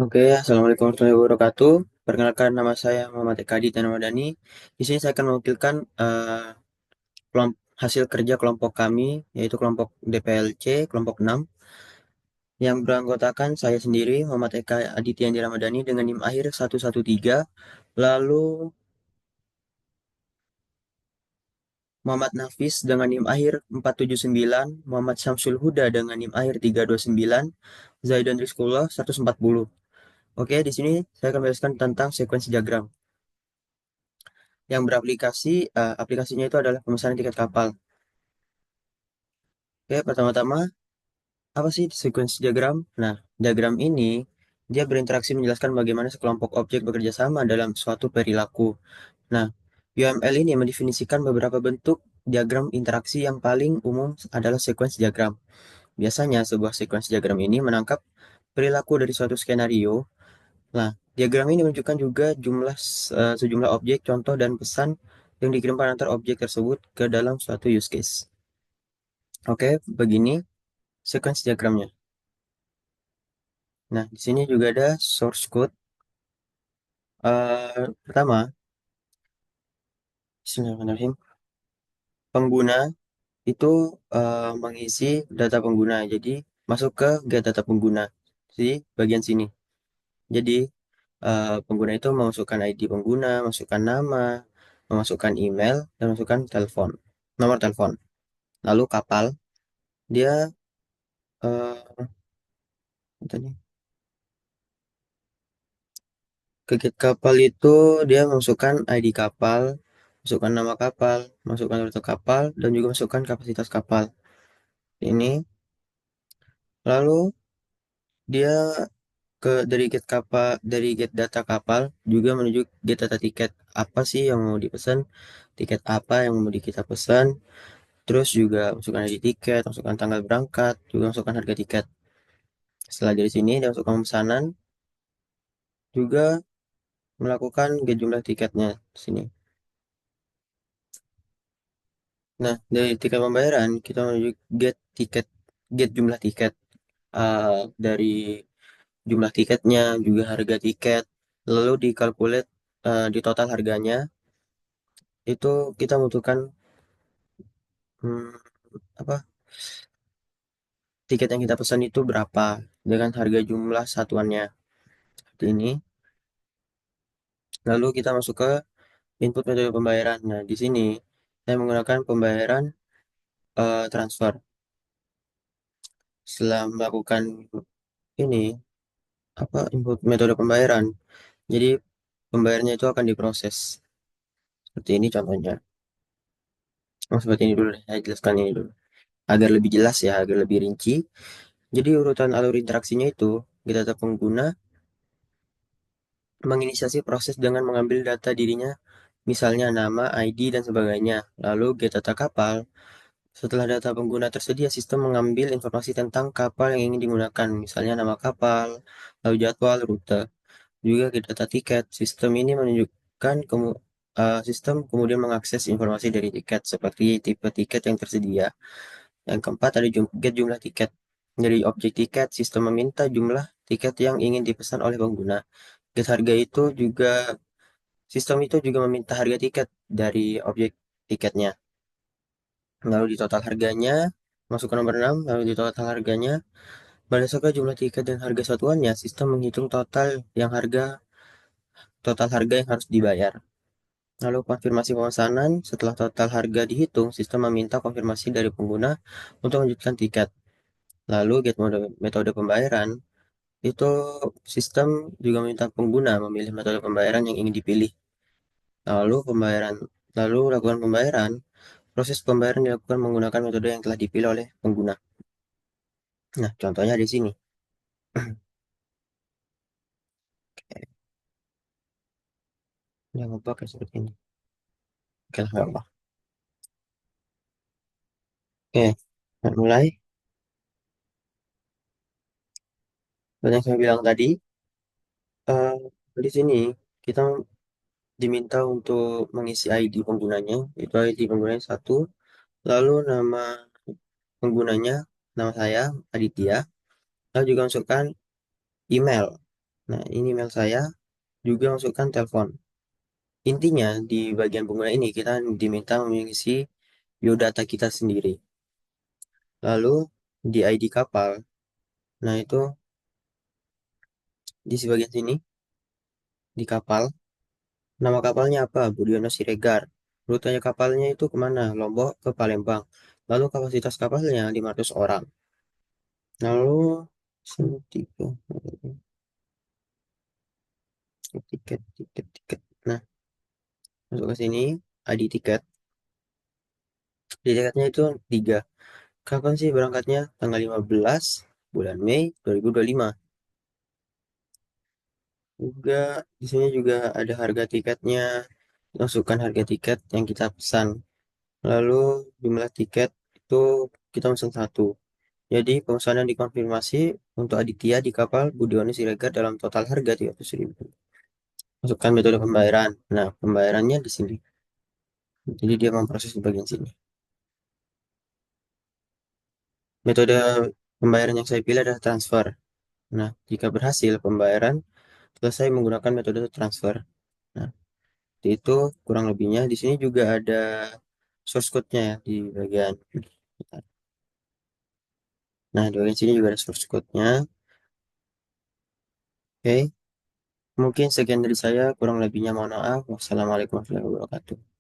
Oke, Assalamualaikum warahmatullahi wabarakatuh. Perkenalkan nama saya Muhammad Eka Aditya Ramadhani. Di sini saya akan mewakilkan hasil kerja kelompok kami, yaitu kelompok DPLC, kelompok 6, yang beranggotakan saya sendiri, Muhammad Eka Aditya Ramadhani, dengan NIM akhir 113, lalu Muhammad Nafis dengan NIM akhir 479, Muhammad Syamsul Huda dengan NIM akhir 329, Zaidan Rizkullah 140. Oke, di sini saya akan menjelaskan tentang sekuensi diagram. Yang beraplikasi, aplikasinya itu adalah pemesanan tiket kapal. Oke, pertama-tama, apa sih sequence diagram? Nah, diagram ini dia berinteraksi menjelaskan bagaimana sekelompok objek bekerja sama dalam suatu perilaku. Nah, UML ini mendefinisikan beberapa bentuk diagram interaksi yang paling umum adalah sequence diagram. Biasanya, sebuah sequence diagram ini menangkap perilaku dari suatu skenario. Nah, diagram ini menunjukkan juga sejumlah objek, contoh, dan pesan yang dikirimkan antar objek tersebut ke dalam suatu use case. Oke, begini sequence diagramnya. Nah, di sini juga ada source code. Pertama, Bismillahirrahmanirrahim. Pengguna itu mengisi data pengguna. Jadi, masuk ke get data pengguna di bagian sini. Jadi, pengguna itu memasukkan ID pengguna, masukkan nama, memasukkan email, dan masukkan nomor telepon. Lalu kapal, dia uh, ke get kapal itu dia masukkan ID kapal, masukkan nama kapal, masukkan rute kapal, dan juga masukkan kapasitas kapal. Ini lalu dia dari get data kapal juga menuju get data tiket. Apa sih yang mau dipesan? Tiket apa yang mau kita pesan? Terus juga masukkan ID tiket, masukkan tanggal berangkat, juga masukkan harga tiket. Setelah dari sini dia masukkan pemesanan, juga melakukan get jumlah tiketnya di sini. Nah, dari tiket pembayaran kita menuju get tiket, get jumlah tiket. Dari jumlah tiketnya, juga harga tiket, lalu dikalkulat di total harganya, itu kita membutuhkan hmm, apa tiket yang kita pesan itu berapa dengan harga jumlah satuannya seperti ini. Lalu kita masuk ke input metode pembayaran. Nah, di sini saya menggunakan pembayaran transfer. Setelah melakukan ini input metode pembayaran, jadi pembayarannya itu akan diproses seperti ini contohnya. Seperti ini dulu deh, saya jelaskan ini dulu agar lebih jelas ya, agar lebih rinci. Jadi urutan alur interaksinya itu, kita data pengguna menginisiasi proses dengan mengambil data dirinya, misalnya nama, ID, dan sebagainya. Lalu get data kapal. Setelah data pengguna tersedia, sistem mengambil informasi tentang kapal yang ingin digunakan, misalnya nama kapal, lalu jadwal, rute. Juga get data tiket. Sistem kemudian mengakses informasi dari tiket seperti tipe tiket yang tersedia. Yang keempat ada get jumlah tiket. Dari objek tiket, sistem meminta jumlah tiket yang ingin dipesan oleh pengguna. Get harga itu juga Sistem itu juga meminta harga tiket dari objek tiketnya. Lalu di total harganya, masukkan nomor 6, lalu di total harganya, berdasarkan jumlah tiket dan harga satuannya, sistem menghitung total harga yang harus dibayar. Lalu konfirmasi pemesanan, setelah total harga dihitung, sistem meminta konfirmasi dari pengguna untuk melanjutkan tiket. Lalu metode pembayaran, itu sistem juga meminta pengguna memilih metode pembayaran yang ingin dipilih. Lalu pembayaran, lalu lakukan pembayaran. Proses pembayaran dilakukan menggunakan metode yang telah dipilih oleh pengguna. Nah, contohnya di sini. Jangan pakai seperti ini. Oke, nggak apa. Oke, nah, mulai. Dan yang saya bilang tadi, eh, di sini kita diminta untuk mengisi ID penggunanya. Itu ID penggunanya satu. Lalu nama penggunanya, nama saya Aditya. Lalu juga masukkan email. Nah, ini email saya juga masukkan telepon. Intinya di bagian pengguna ini kita diminta mengisi biodata kita sendiri. Lalu di ID kapal, nah itu di bagian sini di kapal, nama kapalnya apa? Budiono Siregar. Rutenya kapalnya itu kemana? Lombok ke Palembang. Lalu kapasitas kapalnya 500 orang. Lalu sini tiga tiket. Nah, masuk ke sini, ID tiket. Di tiketnya itu tiga. Kapan sih berangkatnya? Tanggal 15 bulan Mei 2025. Juga di sini juga ada harga tiketnya. Masukkan harga tiket yang kita pesan. Lalu jumlah tiket itu kita pesan satu. Jadi pemesanan dikonfirmasi untuk Aditya di kapal Budiono Siregar dalam total harga 300.000. Masukkan metode pembayaran. Nah, pembayarannya di sini. Jadi dia memproses di bagian sini. Metode pembayaran yang saya pilih adalah transfer. Nah, jika berhasil pembayaran, selesai menggunakan metode transfer. Nah, itu kurang lebihnya. Di sini juga ada source code-nya ya, di bagian. Nah, di bagian sini juga ada source code-nya. Oke, mungkin sekian dari saya. Kurang lebihnya mohon maaf. Wassalamualaikum warahmatullahi wabarakatuh.